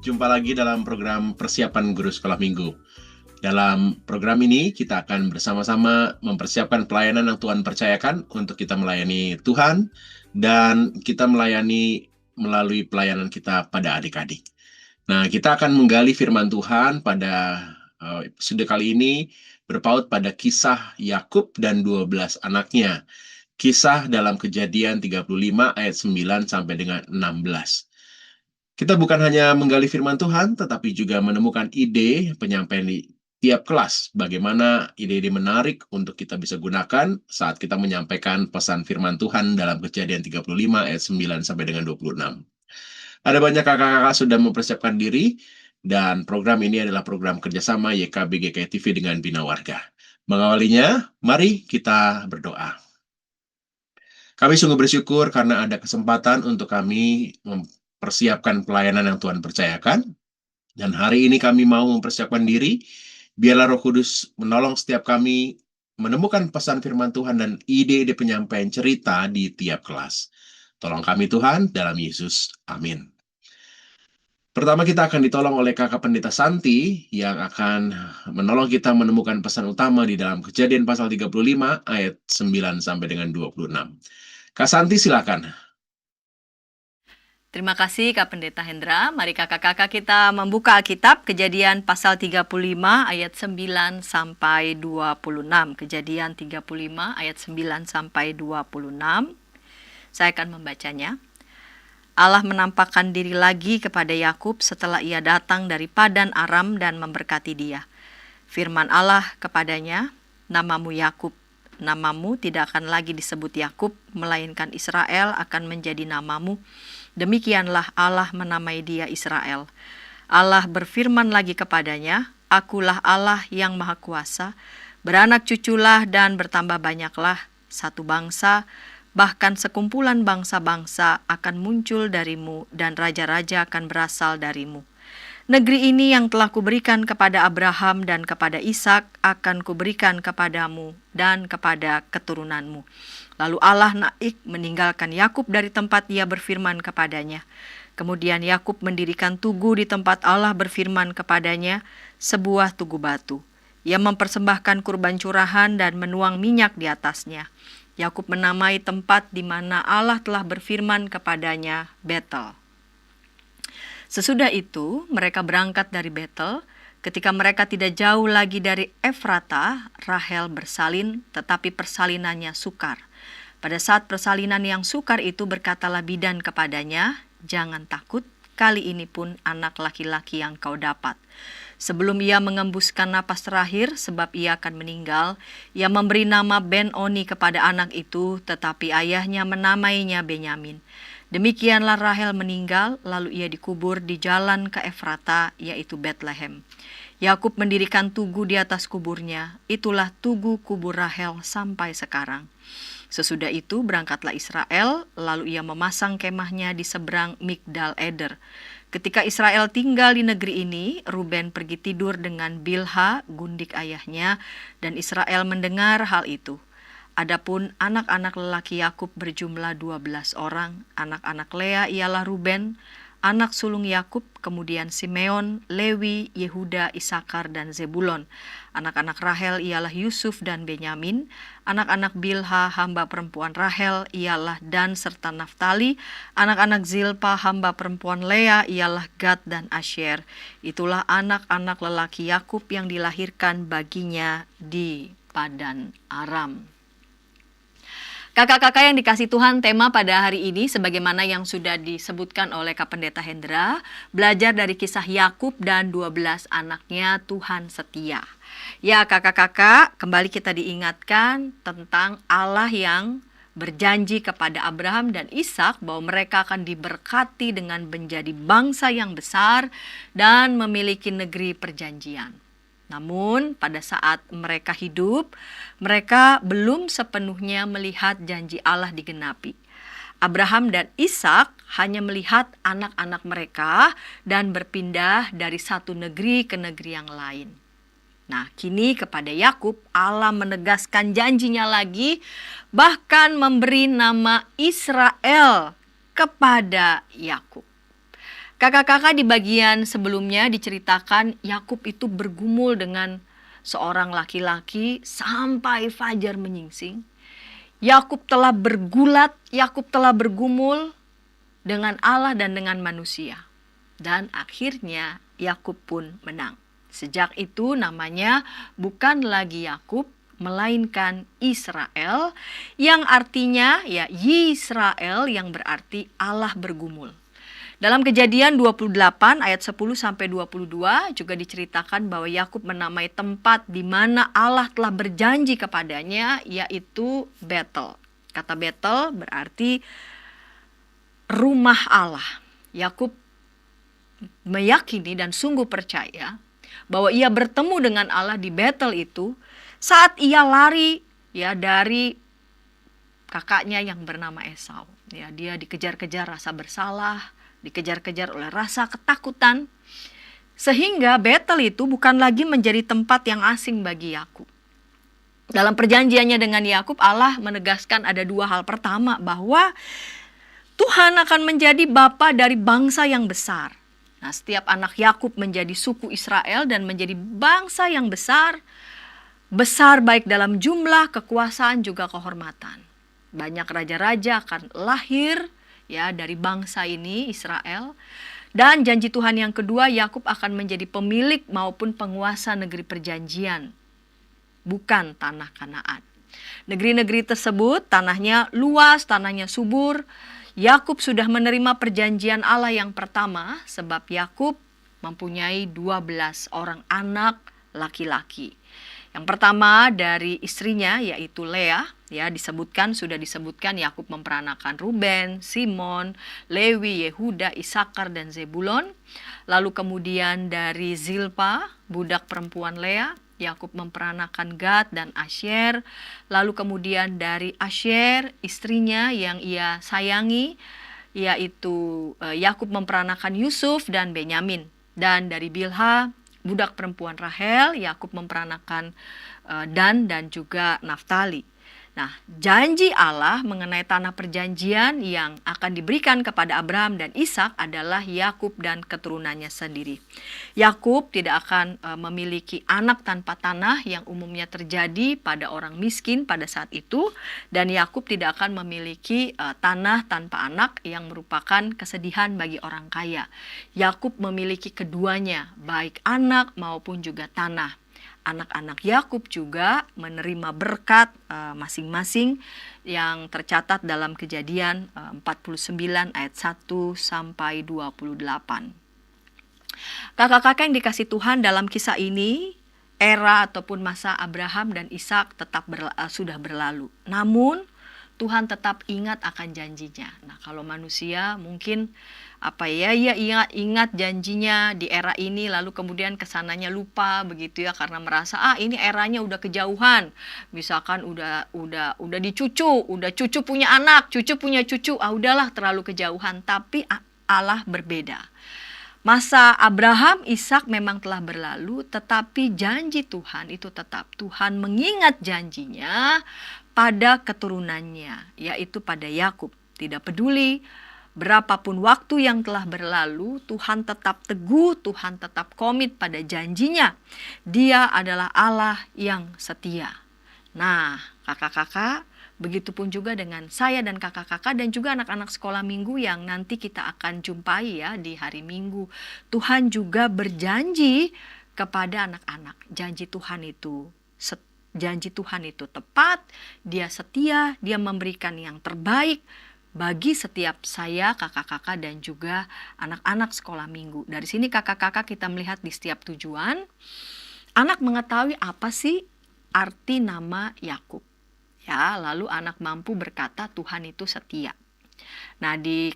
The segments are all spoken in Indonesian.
jumpa lagi dalam program persiapan guru sekolah minggu. Dalam program ini kita akan bersama-sama mempersiapkan pelayanan yang Tuhan percayakan untuk kita melayani Tuhan dan kita melayani melalui pelayanan kita pada adik-adik. Nah, kita akan menggali firman Tuhan pada episode kali ini berpaut pada kisah Yakub dan 12 anaknya. Kisah dalam Kejadian 35 ayat 9 sampai dengan 16. Kita bukan hanya menggali firman Tuhan, tetapi juga menemukan ide penyampaian di tiap kelas. Bagaimana ide-ide menarik untuk kita bisa gunakan saat kita menyampaikan pesan firman Tuhan dalam Kejadian 35 ayat 9 sampai dengan 26. Ada banyak kakak-kakak sudah mempersiapkan diri, dan program ini adalah program kerjasama YKB GKI TV dengan Bina Warga. Mengawalinya, mari kita berdoa. Kami sungguh bersyukur karena ada kesempatan untuk kami mempersiapkan pelayanan yang Tuhan percayakan. Dan hari ini kami mau mempersiapkan diri, biarlah Roh Kudus menolong setiap kami menemukan pesan firman Tuhan dan ide-ide penyampaian cerita di tiap kelas. Tolong kami Tuhan, dalam Yesus. Amin. Pertama kita akan ditolong oleh Kakak Pendeta Santi yang akan menolong kita menemukan pesan utama di dalam Kejadian pasal 35 ayat 9 sampai dengan 26. Kak Santi silakan. Terima kasih Kak Pendeta Hendra. Mari kakak-kakak kita membuka Alkitab Kejadian pasal 35 ayat 9 sampai 26. Kejadian 35 ayat 9 sampai 26. Saya akan membacanya. Allah menampakkan diri lagi kepada Yakub setelah ia datang dari Padan Aram dan memberkati dia. Firman Allah kepadanya, "Namamu Yakub, namamu tidak akan lagi disebut Yakub, melainkan Israel akan menjadi namamu." Demikianlah Allah menamai dia Israel. Allah berfirman lagi kepadanya, "Akulah Allah yang Maha Kuasa, beranak cuculah dan bertambah banyaklah, satu bangsa, bahkan sekumpulan bangsa-bangsa akan muncul darimu dan raja-raja akan berasal darimu. Negeri ini yang telah kuberikan kepada Abraham dan kepada Ishak akan kuberikan kepadamu dan kepada keturunanmu." Lalu Allah naik meninggalkan Yakub dari tempat ia berfirman kepadanya. Kemudian Yakub mendirikan tugu di tempat Allah berfirman kepadanya, sebuah tugu batu. Ia mempersembahkan kurban curahan dan menuang minyak di atasnya. Yakub menamai tempat di mana Allah telah berfirman kepadanya Betel. Sesudah itu, mereka berangkat dari Betel. Ketika mereka tidak jauh lagi dari Efrata, Rahel bersalin, tetapi persalinannya sukar. Pada saat persalinan yang sukar itu berkatalah bidan kepadanya, "Jangan takut, kali ini pun anak laki-laki yang kau dapat." Sebelum ia mengembuskan napas terakhir, sebab ia akan meninggal, ia memberi nama Ben-Oni kepada anak itu, tetapi ayahnya menamainya Benyamin. Demikianlah Rahel meninggal, lalu ia dikubur di jalan ke Efrata, yaitu Betlehem. Yakub mendirikan tugu di atas kuburnya, itulah tugu kubur Rahel sampai sekarang. Sesudah itu berangkatlah Israel, lalu ia memasang kemahnya di seberang Migdal Eder. Ketika Israel tinggal di negeri ini, Ruben pergi tidur dengan Bilha, gundik ayahnya, dan Israel mendengar hal itu. Adapun anak-anak lelaki Yakub berjumlah 12 orang. Anak-anak Lea ialah Ruben, anak sulung Yakub, kemudian Simeon, Lewi, Yehuda, Isakar, dan Zebulon. Anak-anak Rahel ialah Yusuf dan Benyamin. Anak-anak Bilha, hamba perempuan Rahel, ialah Dan serta Naftali. Anak-anak Zilpa, hamba perempuan Lea, ialah Gad dan Asyer. Itulah anak-anak lelaki Yakub yang dilahirkan baginya di Padan Aram. Kakak-kakak yang dikasih Tuhan, tema pada hari ini sebagaimana yang sudah disebutkan oleh Kak Pendeta Hendra, belajar dari kisah Yakub dan 12 anaknya Tuhan setia. Ya kakak-kakak, kembali kita diingatkan tentang Allah yang berjanji kepada Abraham dan Ishak bahwa mereka akan diberkati dengan menjadi bangsa yang besar dan memiliki negeri perjanjian. Namun pada saat mereka hidup, mereka belum sepenuhnya melihat janji Allah digenapi. Abraham dan Ishak hanya melihat anak-anak mereka dan berpindah dari satu negeri ke negeri yang lain. Nah, kini kepada Yakub Allah menegaskan janjinya lagi, bahkan memberi nama Israel kepada Yakub. Kakak-kakak di bagian sebelumnya diceritakan Yakub itu bergumul dengan seorang laki-laki sampai fajar menyingsing. Yakub telah bergulat, Yakub telah bergumul dengan Allah dan dengan manusia. Dan akhirnya Yakub pun menang. Sejak itu namanya bukan lagi Yakub, melainkan Israel, yang artinya ya Yisrael, yang berarti Allah bergumul. Dalam Kejadian 28 ayat 10 sampai 22 juga diceritakan bahwa Yakub menamai tempat di mana Allah telah berjanji kepadanya, yaitu Betel. Kata Betel berarti rumah Allah. Yakub meyakini dan sungguh percaya bahwa ia bertemu dengan Allah di Betel itu saat ia lari ya dari kakaknya yang bernama Esau. Ya, dia dikejar-kejar rasa bersalah, dikejar-kejar oleh rasa ketakutan, sehingga Betel itu bukan lagi menjadi tempat yang asing bagi Yakub. Dalam perjanjiannya dengan Yakub, Allah menegaskan ada dua hal. Pertama, bahwa Tuhan akan menjadi bapa dari bangsa yang besar. Nah, setiap anak Yakub menjadi suku Israel dan menjadi bangsa yang besar, besar baik dalam jumlah, kekuasaan, juga kehormatan. Banyak raja-raja akan lahir ya dari bangsa ini, Israel. Dan janji Tuhan yang kedua, Yakub akan menjadi pemilik maupun penguasa negeri perjanjian, bukan tanah Kanaan. Negeri-negeri tersebut tanahnya luas, tanahnya subur. Yakub sudah menerima perjanjian Allah yang pertama sebab Yakub mempunyai 12 orang anak laki-laki. Yang pertama dari istrinya yaitu Lea, ya sudah disebutkan Yakub memperanakan Ruben, Simon, Lewi, Yehuda, Isakar dan Zebulon. Lalu kemudian dari Zilpa, budak perempuan Lea, Yakub memperanakan Gad dan Asyer. Lalu kemudian dari Asyer, istrinya yang ia sayangi, yaitu Yakub memperanakan Yusuf dan Benyamin. Dan dari Bilha, budak perempuan Rahel, Yakub memperanakan Dan dan juga Naftali. Nah, janji Allah mengenai tanah perjanjian yang akan diberikan kepada Abraham dan Ishak adalah Yakub dan keturunannya sendiri. Yakub tidak akan memiliki anak tanpa tanah yang umumnya terjadi pada orang miskin pada saat itu, dan Yakub tidak akan memiliki tanah tanpa anak yang merupakan kesedihan bagi orang kaya. Yakub memiliki keduanya, baik anak maupun juga tanah. Anak-anak Yakub juga menerima berkat masing-masing yang tercatat dalam Kejadian 49 ayat 1 sampai 28. Kakak-kakak yang dikasih Tuhan, dalam kisah ini era ataupun masa Abraham dan Ishak sudah berlalu. Namun Tuhan tetap ingat akan janjinya. Nah, kalau manusia mungkin ia ingat janjinya di era ini, lalu kemudian kesananya lupa begitu ya, karena merasa ini eranya udah kejauhan. Misalkan udah cucu punya anak, cucu punya cucu, udahlah terlalu kejauhan. Tapi Allah berbeda. Masa Abraham, Ishak memang telah berlalu, tetapi janji Tuhan itu tetap. Tuhan mengingat janjinya pada keturunannya, yaitu pada Yakub. Tidak peduli berapapun waktu yang telah berlalu, Tuhan tetap teguh, Tuhan tetap komit pada janjinya. Dia adalah Allah yang setia. Nah, kakak-kakak, begitupun juga dengan saya dan kakak-kakak dan juga anak-anak sekolah minggu yang nanti kita akan jumpai ya di hari Minggu. Tuhan juga berjanji kepada anak-anak. Janji Tuhan itu tepat, dia setia, dia memberikan yang terbaik bagi setiap saya, kakak-kakak, dan juga anak-anak sekolah minggu. Dari sini kakak-kakak kita melihat di setiap tujuan, anak mengetahui apa sih arti nama Yakub. Ya, lalu anak mampu berkata Tuhan itu setia. Nah, di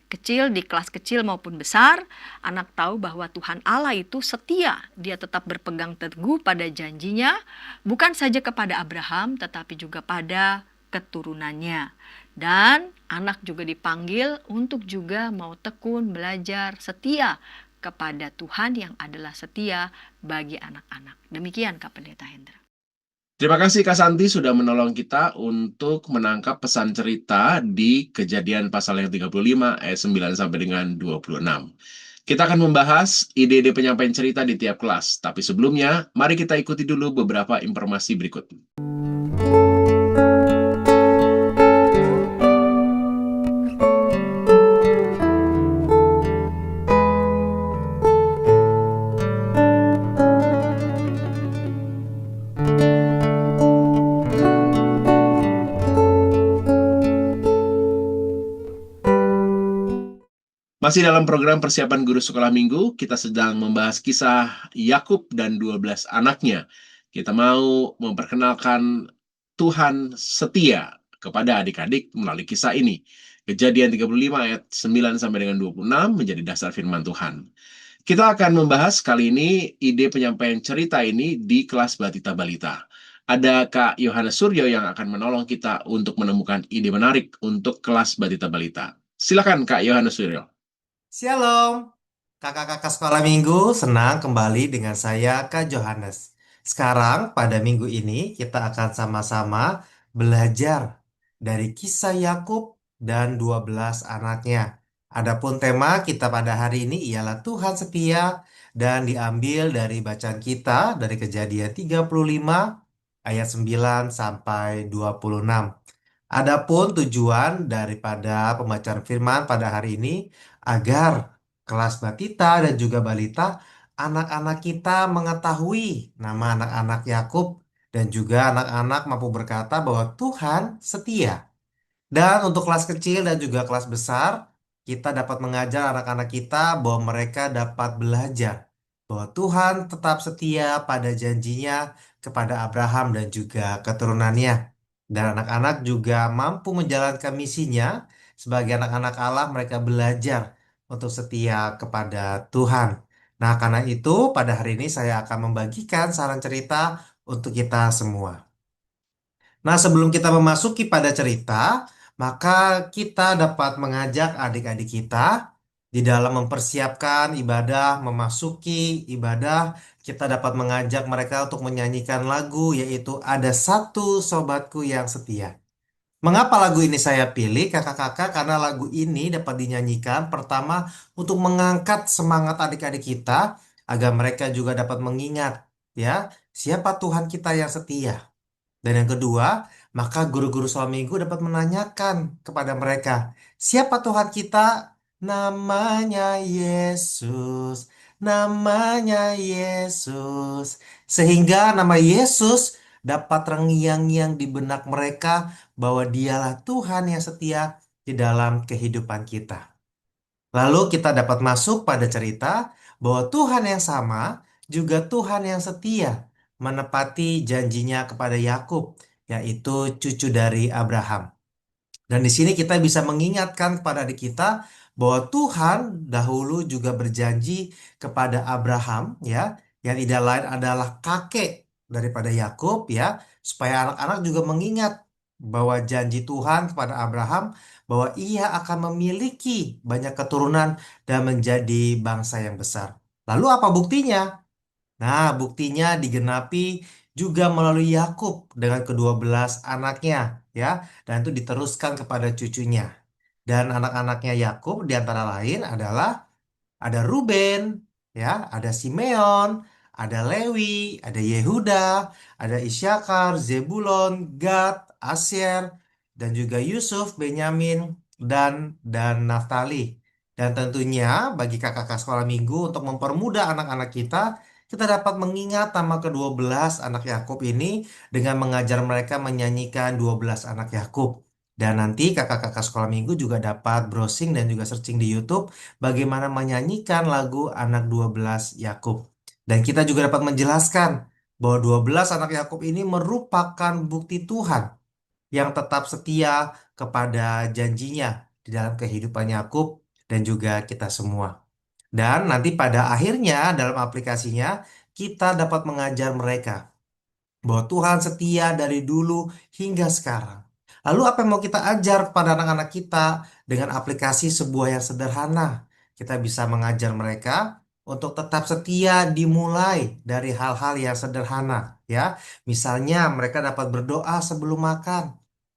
kelas kecil maupun besar, anak tahu bahwa Tuhan Allah itu setia. Dia tetap berpegang teguh pada janjinya, bukan saja kepada Abraham, tetapi juga pada keturunannya. Dan anak juga dipanggil untuk juga mau tekun, belajar, setia kepada Tuhan yang adalah setia bagi anak-anak. Demikian Kak Pendeta Hendra. Terima kasih Kak Santi sudah menolong kita untuk menangkap pesan cerita di Kejadian pasal yang 35 ayat 9 sampai dengan 26. Kita akan membahas ide-ide penyampaian cerita di tiap kelas. Tapi sebelumnya, mari kita ikuti dulu beberapa informasi berikut. Masih dalam program persiapan guru sekolah minggu, kita sedang membahas kisah Yakub dan 12 anaknya. Kita mau memperkenalkan Tuhan setia kepada adik-adik melalui kisah ini. Kejadian 35 ayat 9 sampai dengan 26 menjadi dasar firman Tuhan. Kita akan membahas kali ini ide penyampaian cerita ini di kelas Batita Balita. Ada Kak Yohanes Suryo yang akan menolong kita untuk menemukan ide menarik untuk kelas Batita Balita. Silakan Kak Yohanes Suryo. Shalom, kakak-kakak sekolah minggu, senang kembali dengan saya, Kak Johannes. Sekarang, pada minggu ini, kita akan sama-sama belajar dari kisah Yakub dan 12 anaknya. Adapun tema kita pada hari ini ialah Tuhan setia dan diambil dari bacaan kita dari Kejadian 35 ayat 9 sampai 26. Adapun tujuan daripada pembacaan firman pada hari ini agar kelas batita dan juga balita anak-anak kita mengetahui nama anak-anak Yakub dan juga anak-anak mampu berkata bahwa Tuhan setia. Dan untuk kelas kecil dan juga kelas besar, kita dapat mengajar anak-anak kita bahwa mereka dapat belajar bahwa Tuhan tetap setia pada janjinya kepada Abraham dan juga keturunannya. Dan anak-anak juga mampu menjalankan misinya sebagai anak-anak Allah, mereka belajar untuk setia kepada Tuhan. Nah, karena itu pada hari ini saya akan membagikan saran cerita untuk kita semua. Nah, sebelum kita memasuki pada cerita, maka kita dapat mengajak adik-adik kita di dalam mempersiapkan ibadah, memasuki ibadah, kita dapat mengajak mereka untuk menyanyikan lagu, yaitu Ada Satu Sobatku Yang Setia. Mengapa lagu ini saya pilih, kakak-kakak? Karena lagu ini dapat dinyanyikan pertama untuk mengangkat semangat adik-adik kita, agar mereka juga dapat mengingat, ya, siapa Tuhan kita yang setia. Dan yang kedua, maka guru-guru selama minggu dapat menanyakan kepada mereka, siapa Tuhan kita? Namanya Yesus, namanya Yesus. Sehingga nama Yesus dapat terngiang-ngiang di benak mereka bahwa dialah Tuhan yang setia di dalam kehidupan kita. Lalu kita dapat masuk pada cerita bahwa Tuhan yang sama juga Tuhan yang setia menepati janjinya kepada Yakub, yaitu cucu dari Abraham. Dan di sini kita bisa mengingatkan kepada adik kita bahwa Tuhan dahulu juga berjanji kepada Abraham, ya, yang tidak lain adalah kakek daripada Yakub, ya, supaya anak-anak juga mengingat bahwa janji Tuhan kepada Abraham bahwa ia akan memiliki banyak keturunan dan menjadi bangsa yang besar. Lalu apa buktinya? Nah, buktinya digenapi juga melalui Yakub dengan ke-12 anaknya, ya, dan itu diteruskan kepada cucunya. Dan anak-anaknya Yakub di antara lain adalah ada Ruben, ya, ada Simeon, ada Lewi, ada Yehuda, ada Isyakar, Zebulon, Gad, Asyer, dan juga Yusuf, Benyamin, dan Naftali. Dan tentunya bagi kakak-kakak sekolah minggu untuk mempermudah anak-anak kita dapat mengingat nama ke-12 anak Yakub ini dengan mengajar mereka menyanyikan 12 anak Yakub. Dan nanti kakak-kakak sekolah minggu juga dapat browsing dan juga searching di YouTube bagaimana menyanyikan lagu Anak 12 Yakub. Dan kita juga dapat menjelaskan bahwa 12 anak Yakub ini merupakan bukti Tuhan yang tetap setia kepada janjinya di dalam kehidupan Yakub dan juga kita semua. Dan nanti pada akhirnya dalam aplikasinya kita dapat mengajar mereka bahwa Tuhan setia dari dulu hingga sekarang. Lalu apa yang mau kita ajar kepada anak-anak kita dengan aplikasi sebuah yang sederhana? Kita bisa mengajar mereka untuk tetap setia dimulai dari hal-hal yang sederhana, ya. Misalnya mereka dapat berdoa sebelum makan,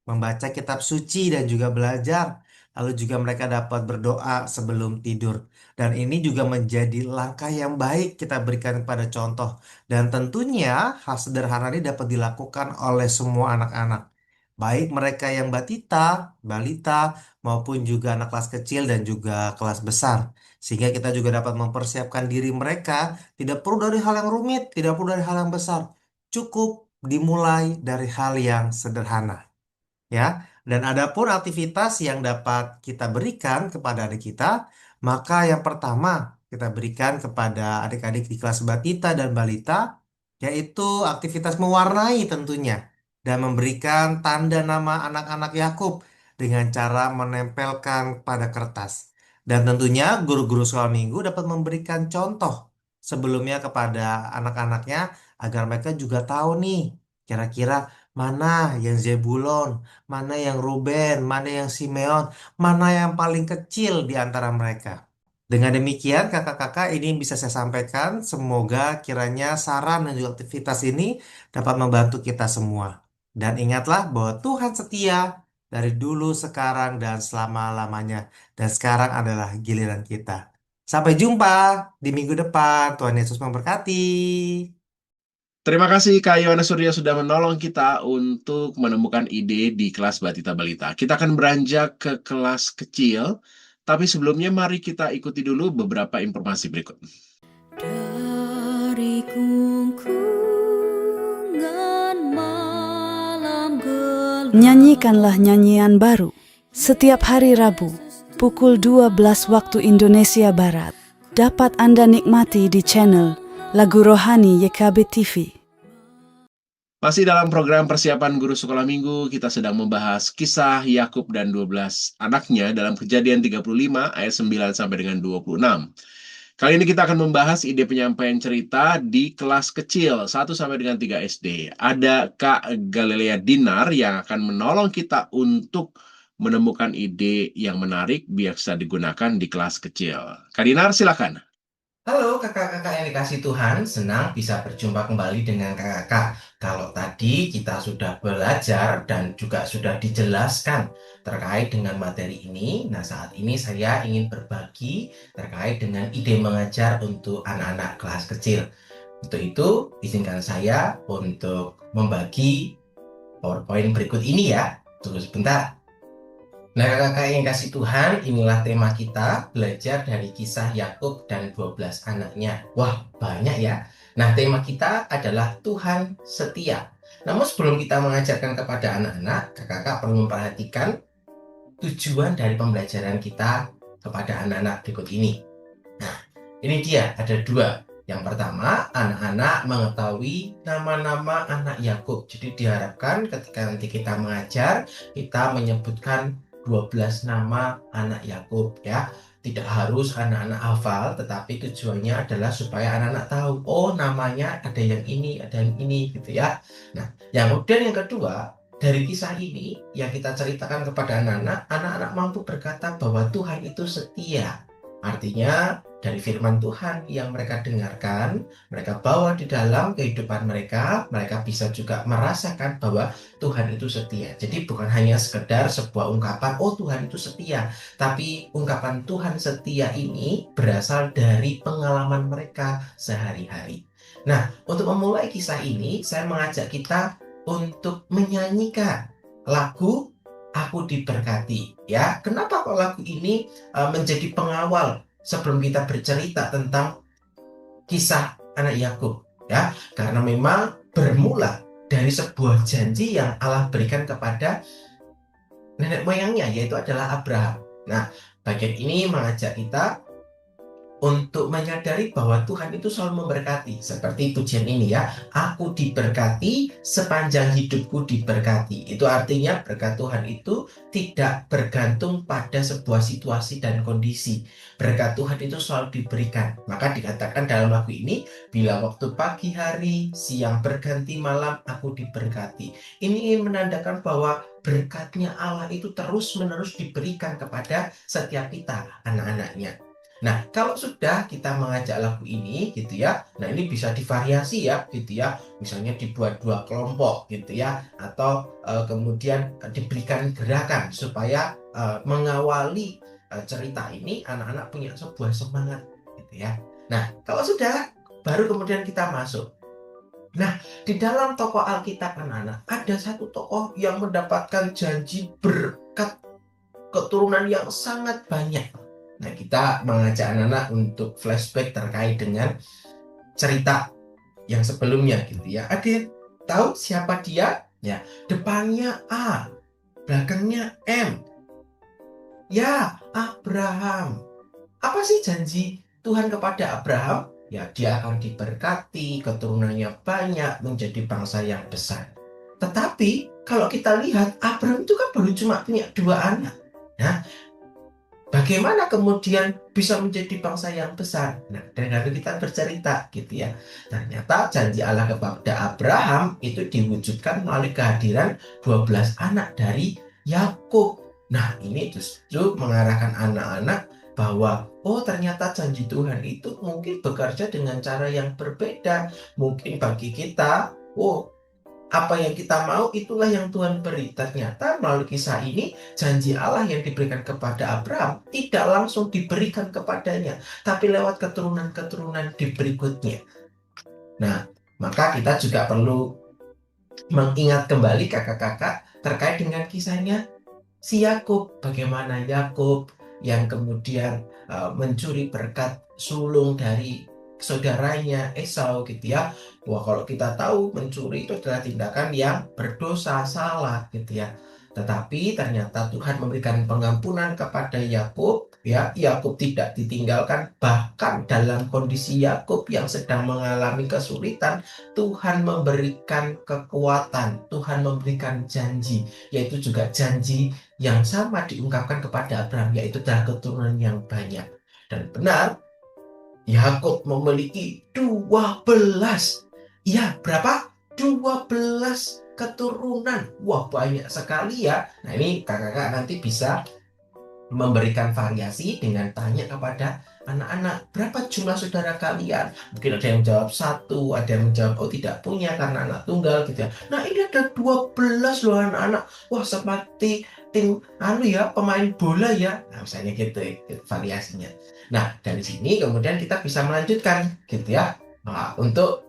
membaca kitab suci dan juga belajar, lalu juga mereka dapat berdoa sebelum tidur. Dan ini juga menjadi langkah yang baik kita berikan kepada contoh. Dan tentunya hal sederhana ini dapat dilakukan oleh semua anak-anak. Baik mereka yang balita, maupun juga anak kelas kecil dan juga kelas besar. Sehingga kita juga dapat mempersiapkan diri mereka, tidak perlu dari hal yang rumit, tidak perlu dari hal yang besar. Cukup dimulai dari hal yang sederhana. Ya, dan adapun aktivitas yang dapat kita berikan kepada adik kita, maka yang pertama kita berikan kepada adik-adik di kelas batita dan balita, yaitu aktivitas mewarnai tentunya, dan memberikan tanda nama anak-anak Yakub dengan cara menempelkan pada kertas. Dan tentunya guru-guru sekolah minggu dapat memberikan contoh sebelumnya kepada anak-anaknya agar mereka juga tahu nih, kira-kira mana yang Zebulon, mana yang Ruben, mana yang Simeon, mana yang paling kecil di antara mereka. Dengan demikian, kakak-kakak ini bisa saya sampaikan. Semoga kiranya saran dan juga aktivitas ini dapat membantu kita semua. Dan ingatlah bahwa Tuhan setia dari dulu, sekarang, dan selama-lamanya. Dan sekarang adalah giliran kita. Sampai jumpa di minggu depan. Tuhan Yesus memberkati. Terima kasih Kak Yohanes Surya sudah menolong kita untuk menemukan ide di kelas Batita Balita. Kita akan beranjak ke kelas kecil, tapi sebelumnya mari kita ikuti dulu beberapa informasi berikut. Dari kungkungan malam gelap. Nyanyikanlah nyanyian baru setiap hari Rabu pukul 12 waktu Indonesia Barat. Dapat Anda nikmati di channel Lagu Rohani YKB TV. Masih dalam program persiapan guru sekolah minggu, kita sedang membahas kisah Yakub dan 12 anaknya dalam Kejadian 35 ayat 9 sampai dengan 26. Kali ini kita akan membahas ide penyampaian cerita di kelas kecil 1 sampai dengan 3 SD. Ada Kak Galilea Dinar yang akan menolong kita untuk menemukan ide yang menarik biar bisa digunakan di kelas kecil. Kak Dinar, silakan. Halo kakak-kakak yang dikasih Tuhan, senang bisa berjumpa kembali dengan kakak-kakak. Kalau tadi kita sudah belajar dan juga sudah dijelaskan terkait dengan materi ini, nah saat ini saya ingin berbagi terkait dengan ide mengajar untuk anak-anak kelas kecil. Untuk itu, izinkan saya untuk membagi PowerPoint berikut ini ya. Tunggu sebentar. Nah, kakak-kakak yang kasih Tuhan, inilah tema kita, belajar dari kisah Yakub dan 12 anaknya. Wah, banyak ya. Nah, tema kita adalah Tuhan setia. Namun sebelum kita mengajarkan kepada anak-anak, kakak-kakak perlu memperhatikan tujuan dari pembelajaran kita kepada anak-anak berikut ini. Nah, ini dia, ada dua. Yang pertama, anak-anak mengetahui nama-nama anak Yakub. Jadi diharapkan ketika nanti kita mengajar, kita menyebutkan 12 nama anak Yakub ya. Tidak harus anak-anak hafal, tetapi tujuannya adalah supaya anak-anak tahu, oh namanya ada yang ini, ada yang ini gitu ya. Nah, yang kedua, dari kisah ini yang kita ceritakan kepada anak-anak, anak-anak mampu berkata bahwa Tuhan itu setia. Artinya dari firman Tuhan yang mereka dengarkan, mereka bawa di dalam kehidupan mereka, mereka bisa juga merasakan bahwa Tuhan itu setia. Jadi bukan hanya sekedar sebuah ungkapan, oh Tuhan itu setia, tapi ungkapan Tuhan setia ini berasal dari pengalaman mereka sehari-hari. Nah, untuk memulai kisah ini, saya mengajak kita untuk menyanyikan lagu Aku Diberkati. Ya, kenapa kok lagu ini menjadi pengawal sebelum kita bercerita tentang kisah anak Yakub? Ya, karena memang bermula dari sebuah janji yang Allah berikan kepada nenek moyangnya, yaitu adalah Abraham. Nah, bagian ini mengajak kita untuk menyadari bahwa Tuhan itu selalu memberkati. Seperti pujian ini ya, aku diberkati sepanjang hidupku diberkati. Itu artinya berkat Tuhan itu tidak bergantung pada sebuah situasi dan kondisi. Berkat Tuhan itu selalu diberikan. Maka dikatakan dalam lagu ini, bila waktu pagi hari, siang berganti malam, aku diberkati. Ini ingin menandakan bahwa berkatnya Allah itu terus-menerus diberikan kepada setiap kita, anak-anaknya. Nah, kalau sudah kita mengajak lagu ini gitu ya, nah ini bisa divariasi ya gitu ya, misalnya dibuat 2 kelompok gitu ya, atau kemudian diberikan gerakan supaya mengawali cerita ini anak-anak punya sebuah semangat gitu ya. Nah, kalau sudah baru kemudian kita masuk. Nah, di dalam tokoh Alkitab anak-anak ada satu tokoh yang mendapatkan janji berkat keturunan yang sangat banyak. Nah, kita mengajak anak-anak untuk flashback terkait dengan cerita yang sebelumnya gitu ya. Ada yang tahu siapa dia? Ya, depannya A, belakangnya M. Ya, Abraham. Apa sih janji Tuhan kepada Abraham? Ya, dia akan diberkati, keturunannya banyak, menjadi bangsa yang besar. Tetapi kalau kita lihat, Abraham itu kan baru cuma punya 2 anak. Nah, bagaimana kemudian bisa menjadi bangsa yang besar? Nah, dan lalu kita bercerita gitu ya. Ternyata janji Allah kepada Abraham itu diwujudkan melalui kehadiran 12 anak dari Yakub. Nah, ini justru mengarahkan anak-anak bahwa ternyata janji Tuhan itu mungkin bekerja dengan cara yang berbeda. Mungkin bagi kita, apa yang kita mau itulah yang Tuhan beri. Ternyata melalui kisah ini janji Allah yang diberikan kepada Abraham tidak langsung diberikan kepadanya, tapi lewat keturunan-keturunan di berikutnya. Nah, maka kita juga perlu mengingat kembali kakak-kakak terkait dengan kisahnya si Yakub. Bagaimana Yakub yang kemudian mencuri berkat sulung dari saudaranya Esau gitu ya. Wah, kalau kita tahu mencuri itu adalah tindakan yang berdosa, salah gitu ya. Tetapi ternyata Tuhan memberikan pengampunan kepada Yakub ya. Yakub tidak ditinggalkan, bahkan dalam kondisi Yakub yang sedang mengalami kesulitan, Tuhan memberikan kekuatan, Tuhan memberikan janji, yaitu juga janji yang sama diungkapkan kepada Abraham, yaitu adalah keturunan yang banyak. Dan benar, Yakub memiliki 12. Ya, berapa? 12 keturunan. Wah, banyak sekali ya. Nah, ini kakak-kakak nanti bisa memberikan variasi dengan tanya kepada anak-anak, berapa jumlah saudara kalian? Mungkin ada yang jawab 1, ada yang menjawab tidak punya karena anak tunggal gitu ya. Nah, ini ada 12 loh anak-anak. Wah, seperti tim pemain bola ya. Nah, misalnya gitu variasinya. Nah, dari sini kemudian kita bisa melanjutkan gitu ya. Nah, untuk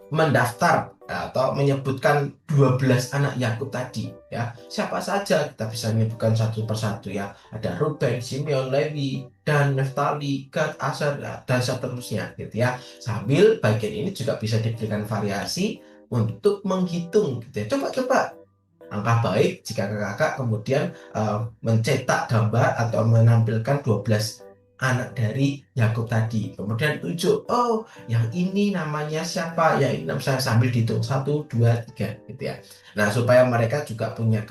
mendaftar atau menyebutkan 12 anak Yakub tadi ya. Siapa saja kita bisa menyebutkan satu persatu ya. Ada Ruben, Simeon, Lewi, dan Naftali, Gad, Aser, dan seterusnya gitu ya. Sambil bagian ini juga bisa diberikan variasi untuk menghitung gitu ya. Coba angka baik jika kakak kemudian mencetak gambar atau menampilkan 12 anak dari Yakub tadi, kemudian tunjuk, yang ini namanya siapa, yang ini namanya, sambil dihitung 1, 2, 3 gitu ya. Nah, supaya mereka juga punya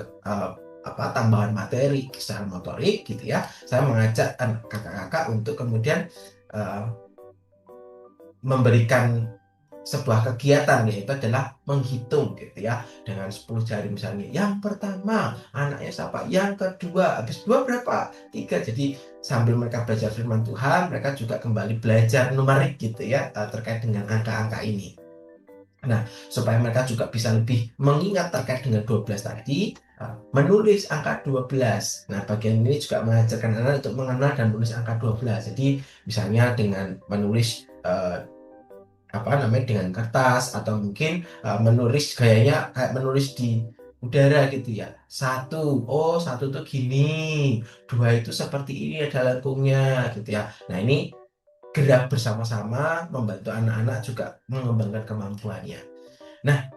tambahan materi secara motorik gitu ya, saya mengajak kakak-kakak untuk kemudian memberikan sebuah kegiatan, yaitu adalah menghitung gitu ya, dengan 10 jari misalnya. Yang pertama anaknya siapa, yang kedua, habis 2 berapa, 3. Jadi sambil mereka belajar firman Tuhan, mereka juga kembali belajar numerik gitu ya, terkait dengan angka-angka ini. Nah, supaya mereka juga bisa lebih mengingat terkait dengan 12 tadi, menulis angka 12. Nah, bagian ini juga mengajarkan anak untuk mengenal dan menulis angka 12. Jadi misalnya dengan menulis dengan kertas, atau mungkin menulis gayanya kayak menulis di udara gitu ya. 1 tuh gini, 2 itu seperti ini ada lengkungnya gitu ya. Nah, ini gerak bersama-sama membantu anak-anak juga mengembangkan kemampuannya. Nah,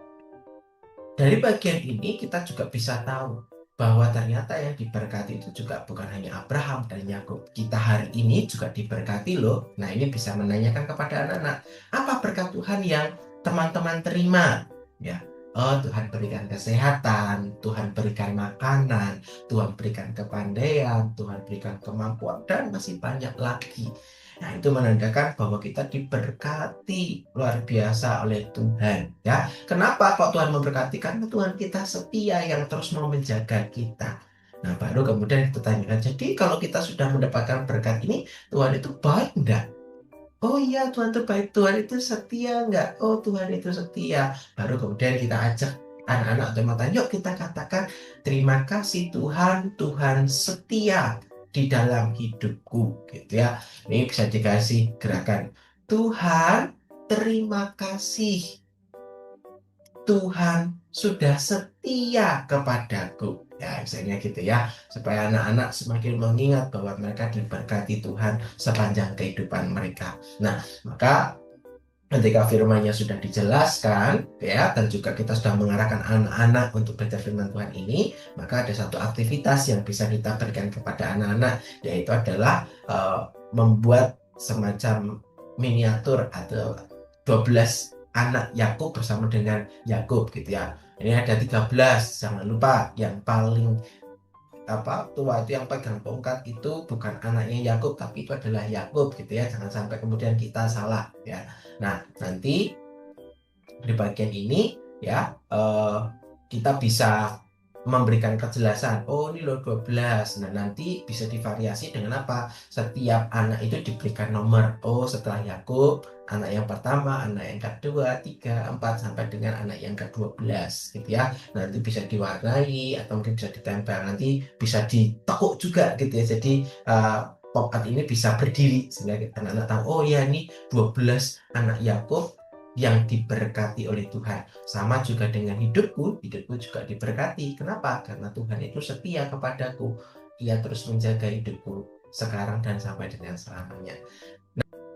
dari bagian ini kita juga bisa tahu bahwa ternyata yang diberkati itu juga bukan hanya Abraham dan Yakub. Kita hari ini juga diberkati loh. Nah, ini bisa menanyakan kepada anak-anak, apa berkat Tuhan yang teman-teman terima? Ya, Tuhan berikan kesehatan, Tuhan berikan makanan, Tuhan berikan kepandaian, Tuhan berikan kemampuan, dan masih banyak lagi. Nah, itu menandakan bahwa kita diberkati luar biasa oleh Tuhan ya. Kenapa kok Tuhan memberkati? Karena Tuhan kita setia yang terus mau menjaga kita. Nah, baru kemudian kita tanyakan, jadi kalau kita sudah mendapatkan berkat ini, Tuhan itu baik enggak? Oh iya, Tuhan itu baik, Tuhan itu setia enggak? Oh, Tuhan itu setia. Baru kemudian kita ajak anak-anak atau mata, yuk kita katakan, terima kasih Tuhan, Tuhan setia di dalam hidupku, gitu ya. Ini bisa dikasih gerakan, Tuhan, terima kasih, Tuhan sudah setia kepadaku. Ya, misalnya gitu ya, supaya anak-anak semakin mengingat bahwa mereka diberkati Tuhan sepanjang kehidupan mereka. Nah, maka ketika firman-Nya sudah dijelaskan, ya, dan juga kita sudah mengarahkan anak-anak untuk belajar firman Tuhan ini, maka ada satu aktivitas yang bisa kita berikan kepada anak-anak, yaitu adalah membuat semacam miniatur atau 12 anak Yakub bersama dengan Yakub, gitu ya. Ini ada 13, jangan lupa yang paling tua itu yang pegang tongkat itu bukan anaknya Yakub, tapi itu adalah Yakub, gitu ya. Jangan sampai kemudian kita salah, ya. Nah, nanti di bagian ini ya, kita bisa memberikan kejelasan, oh ini loh 12. Nah, nanti bisa divariasi dengan apa? Setiap anak itu diberikan nomor. Oh, setelah Yakub, anak yang pertama, anak yang kedua, 3, 4, sampai dengan anak yang ke-12, gitu ya. Nanti bisa diwarnai atau mungkin bisa ditempel, nanti bisa ditekuk juga, gitu ya. Jadi pop art ini bisa berdiri sehingga anak-anak tahu, oh ya ini 12 anak Yakub yang diberkati oleh Tuhan. Sama juga dengan hidupku juga diberkati. Kenapa? Karena Tuhan itu setia kepadaku. Ia terus menjaga hidupku sekarang dan sampai dengan selamanya.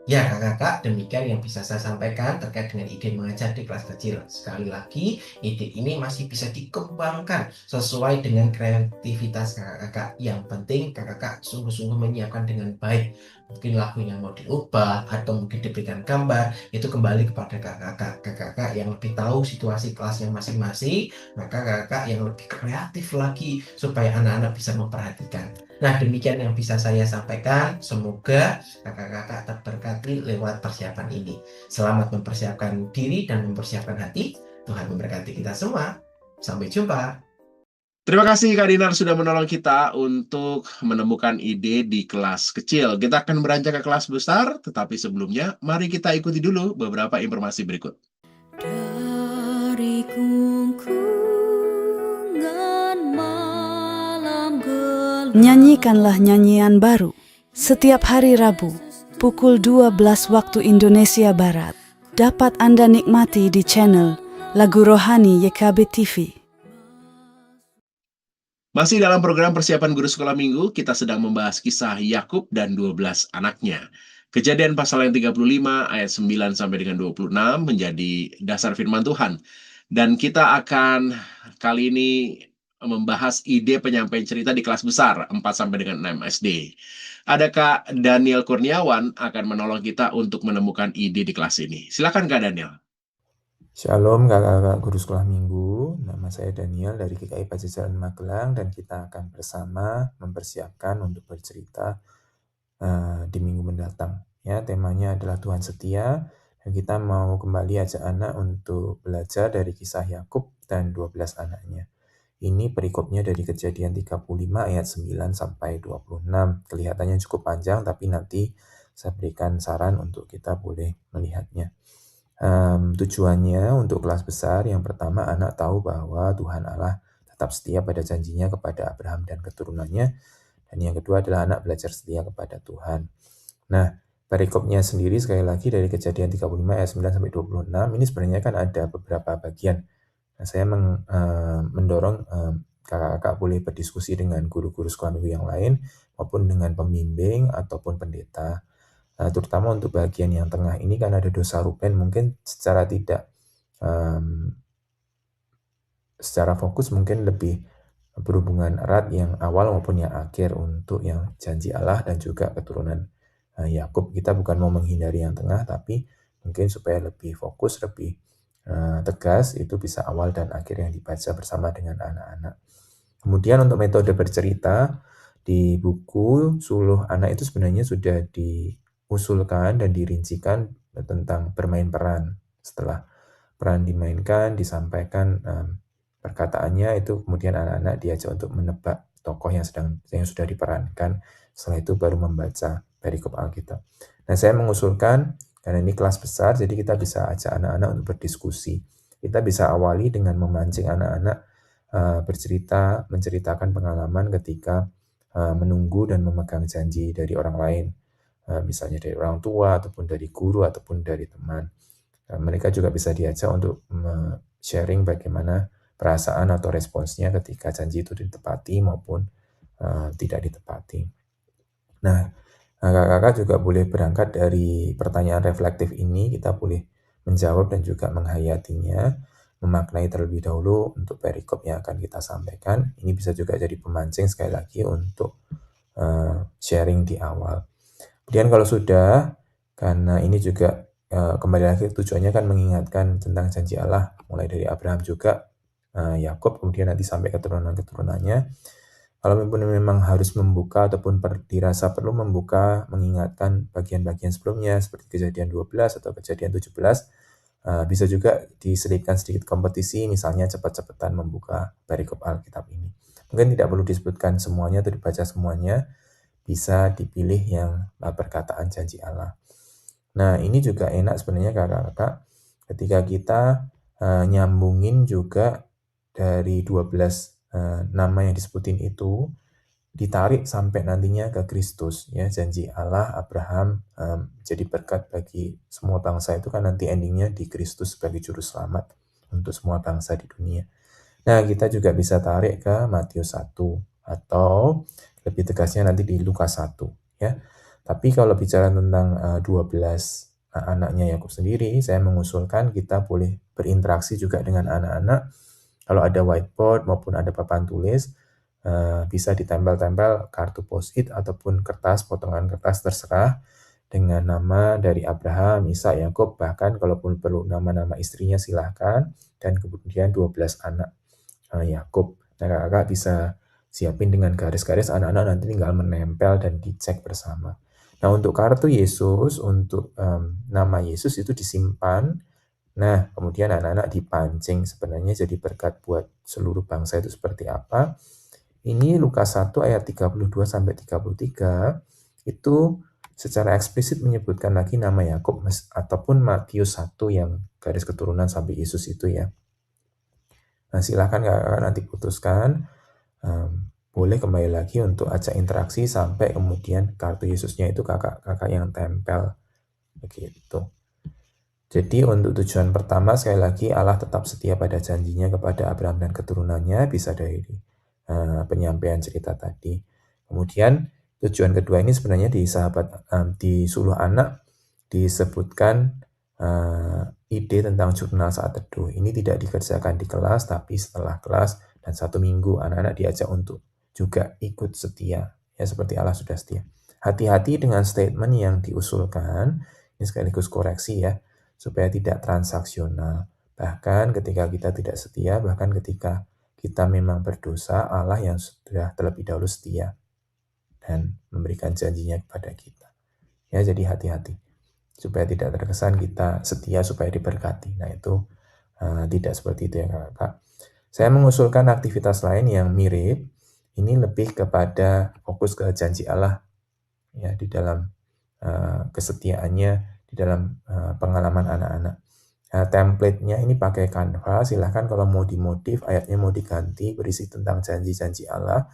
Ya, kakak-kakak, demikian yang bisa saya sampaikan terkait dengan ide mengajar di kelas kecil. Sekali lagi, ide ini masih bisa dikembangkan sesuai dengan kreativitas kakak-kakak. Yang penting kakak-kakak sungguh-sungguh menyiapkan dengan baik. Mungkin lagunya mau diubah atau mungkin diberikan gambar, itu kembali kepada kakak-kakak. Kakak-kakak yang lebih tahu situasi kelasnya masing-masing, maka kakak yang lebih kreatif lagi supaya anak-anak bisa memperhatikan. Nah, demikian yang bisa saya sampaikan. Semoga kakak-kakak terberkati lewat persiapan ini. Selamat mempersiapkan diri dan mempersiapkan hati. Tuhan memberkati kita semua. Sampai jumpa. Terima kasih Kak Dinar sudah menolong kita untuk menemukan ide di kelas kecil. Kita akan beranjak ke kelas besar, tetapi sebelumnya mari kita ikuti dulu beberapa informasi berikut. Dari gungkungan malam gelap, Nyanyikanlah nyanyian baru setiap hari Rabu pukul 12 waktu Indonesia Barat. Dapat Anda nikmati di channel Lagu Rohani YKB TV. Masih dalam program persiapan guru sekolah minggu, kita sedang membahas kisah Yakub dan 12 anaknya. Kejadian pasal yang 35 ayat 9 sampai dengan 26 menjadi dasar firman Tuhan. Dan kita akan kali ini membahas ide penyampaian cerita di kelas besar 4 sampai dengan 6 SD. Ada Kak Daniel Kurniawan akan menolong kita untuk menemukan ide di kelas ini. Silakan Kak Daniel. Shalom kakak-kakak guru sekolah minggu, nama saya Daniel dari GKI Pajajaran Magelang dan kita akan bersama mempersiapkan untuk bercerita di minggu mendatang. Ya, temanya adalah Tuhan setia dan kita mau kembali ajak anak untuk belajar dari kisah Yakub dan 12 anaknya. Ini perikopnya dari Kejadian 35 ayat 9 sampai 26. Kelihatannya cukup panjang tapi nanti saya berikan saran untuk kita boleh melihatnya. Tujuannya untuk kelas besar, yang pertama anak tahu bahwa Tuhan Allah tetap setia pada janjinya kepada Abraham dan keturunannya, dan yang kedua adalah anak belajar setia kepada Tuhan. Nah, perikopnya sendiri sekali lagi dari Kejadian 35 ayat 9 sampai 26, ini sebenarnya kan ada beberapa bagian. Nah, saya mendorong kakak-kakak boleh berdiskusi dengan guru-guru sekolah minggu yang lain maupun dengan pembimbing ataupun pendeta. Terutama untuk bagian yang tengah ini kan ada dosa Ruben, mungkin secara tidak secara fokus mungkin lebih berhubungan erat yang awal maupun yang akhir untuk yang janji Allah dan juga keturunan Yakub. Kita bukan mau menghindari yang tengah, tapi mungkin supaya lebih fokus, lebih tegas, itu bisa awal dan akhir yang dibaca bersama dengan anak-anak. Kemudian untuk metode bercerita, di buku Suluh Anak itu sebenarnya sudah diusulkan dan dirincikan tentang bermain peran. Setelah peran dimainkan, disampaikan perkataannya, itu kemudian anak-anak diajak untuk menebak tokoh yang sudah diperankan. Setelah itu baru membaca perikop Alkitab. Nah, saya mengusulkan karena ini kelas besar, jadi kita bisa ajak anak-anak untuk berdiskusi. Kita bisa awali dengan memancing anak-anak menceritakan pengalaman ketika menunggu dan memegang janji dari orang lain, misalnya dari orang tua, ataupun dari guru, ataupun dari teman. Mereka juga bisa diajak untuk sharing bagaimana perasaan atau responsnya ketika janji itu ditepati maupun tidak ditepati. Nah, kakak-kakak juga boleh berangkat dari pertanyaan reflektif ini, kita boleh menjawab dan juga menghayatinya, memaknai terlebih dahulu untuk perikop yang akan kita sampaikan. Ini bisa juga jadi pemancing sekali lagi untuk sharing di awal. Kemudian kalau sudah, karena ini juga kembali lagi tujuannya kan mengingatkan tentang janji Allah, mulai dari Abraham juga, Yakub, kemudian nanti sampai keturunan-keturunannya. Kalau memang harus membuka ataupun dirasa perlu membuka, mengingatkan bagian-bagian sebelumnya seperti kejadian 12 atau kejadian 17, bisa juga diselipkan sedikit kompetisi, misalnya cepat-cepatan membuka perikop Alkitab ini. Mungkin tidak perlu disebutkan semuanya atau dibaca semuanya, bisa dipilih yang perkataan janji Allah. Nah, ini juga enak sebenarnya kakak-kakak ketika kita nyambungin juga dari 12 nama yang disebutin itu ditarik sampai nantinya ke Kristus, ya, janji Allah Abraham jadi berkat bagi semua bangsa itu kan nanti endingnya di Kristus sebagai juru selamat untuk semua bangsa di dunia. Nah, kita juga bisa tarik ke Matius 1 atau lebih tegasnya nanti di Lukas 1, ya. Tapi kalau bicara tentang 12 anaknya Yakub sendiri, saya mengusulkan kita boleh berinteraksi juga dengan anak-anak. Kalau ada whiteboard maupun ada papan tulis, bisa ditempel-tempel kartu post-it ataupun kertas, potongan kertas terserah dengan nama dari Abraham, Ishak, Yakub, bahkan kalaupun perlu nama-nama istrinya silahkan, dan kemudian 12 anak Yakub. Nah, kakak bisa siapin dengan garis-garis, anak-anak nanti tinggal menempel dan dicek bersama. Nah, untuk kartu Yesus, untuk nama Yesus itu disimpan. Nah, kemudian anak-anak dipancing sebenarnya jadi berkat buat seluruh bangsa itu seperti apa. Ini Lukas 1 ayat 32 sampai 33 itu secara eksplisit menyebutkan lagi nama Yakub ataupun Matius 1 yang garis keturunan sampai Yesus itu, ya. Nah, silakan kakak nanti putuskan. Boleh kembali lagi untuk ajak interaksi sampai kemudian kartu Yesusnya itu kakak-kakak yang tempel begitu. Jadi untuk tujuan pertama, sekali lagi Allah tetap setia pada janjinya kepada Abraham dan keturunannya, bisa dari penyampaian cerita tadi. Kemudian tujuan kedua ini sebenarnya di Suluh Anak disebutkan ide tentang jurnal saat teduh. Ini tidak dikerjakan di kelas, tapi setelah kelas dan 1 minggu anak-anak diajak untuk juga ikut setia, ya, seperti Allah sudah setia. Hati-hati dengan statement yang diusulkan, ini sekaligus koreksi, ya, supaya tidak transaksional. Bahkan ketika kita tidak setia, bahkan ketika kita memang berdosa, Allah yang sudah terlebih dahulu setia dan memberikan janjinya kepada kita. Ya, jadi hati-hati supaya tidak terkesan kita setia supaya diberkati. Nah, itu tidak seperti itu, ya kakak. Saya mengusulkan aktivitas lain yang mirip. Ini lebih kepada fokus ke janji Allah, ya, di dalam kesetiaannya, di dalam pengalaman anak-anak. Template-nya ini pakai Canva, silahkan kalau mau dimodif, ayatnya mau diganti, berisi tentang janji-janji Allah.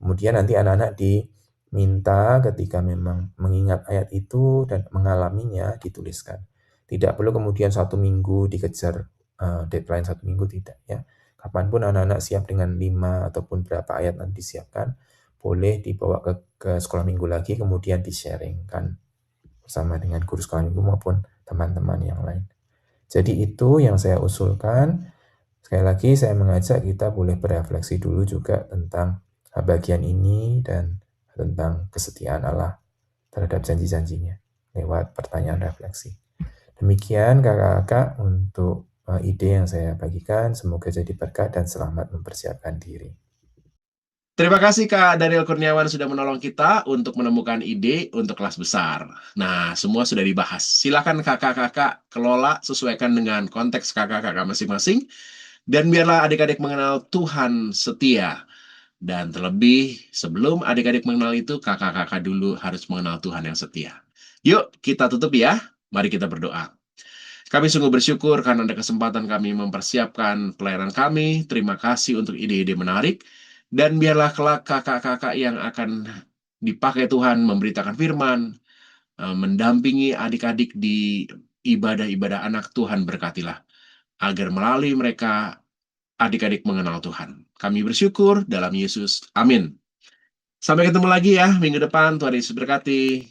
Kemudian nanti anak-anak diminta ketika memang mengingat ayat itu dan mengalaminya, dituliskan. Tidak perlu kemudian 1 minggu dikejar deadline 1 minggu, tidak, ya. Kapanpun anak-anak siap dengan 5 ataupun berapa ayat nanti disiapkan, boleh dibawa ke sekolah minggu lagi, kemudian di-sharingkan bersama dengan guru sekolah minggu maupun teman-teman yang lain. Jadi itu yang saya usulkan. Sekali lagi saya mengajak kita boleh berefleksi dulu juga tentang bagian ini dan tentang kesetiaan Allah terhadap janji-janjinya lewat pertanyaan refleksi. Demikian kakak-kakak untuk ide yang saya bagikan. Semoga jadi berkat dan selamat mempersiapkan diri. Terima kasih Kak Daniel Kurniawan sudah menolong kita untuk menemukan ide untuk kelas besar. Nah, semua sudah dibahas. Silakan kakak-kakak kelola sesuaikan dengan konteks kakak-kakak masing-masing. Dan biarlah adik-adik mengenal Tuhan setia. Dan terlebih, sebelum adik-adik mengenal itu, kakak-kakak dulu harus mengenal Tuhan yang setia. Yuk, kita tutup ya. Mari kita berdoa. Kami sungguh bersyukur karena ada kesempatan kami mempersiapkan pelayanan kami. Terima kasih untuk ide-ide menarik. Dan biarlah kelak kakak-kakak yang akan dipakai Tuhan memberitakan firman, mendampingi adik-adik di ibadah-ibadah anak Tuhan, berkatilah. Agar melalui mereka, adik-adik mengenal Tuhan. Kami bersyukur dalam Yesus. Amin. Sampai ketemu lagi ya minggu depan. Tuhan Yesus berkati.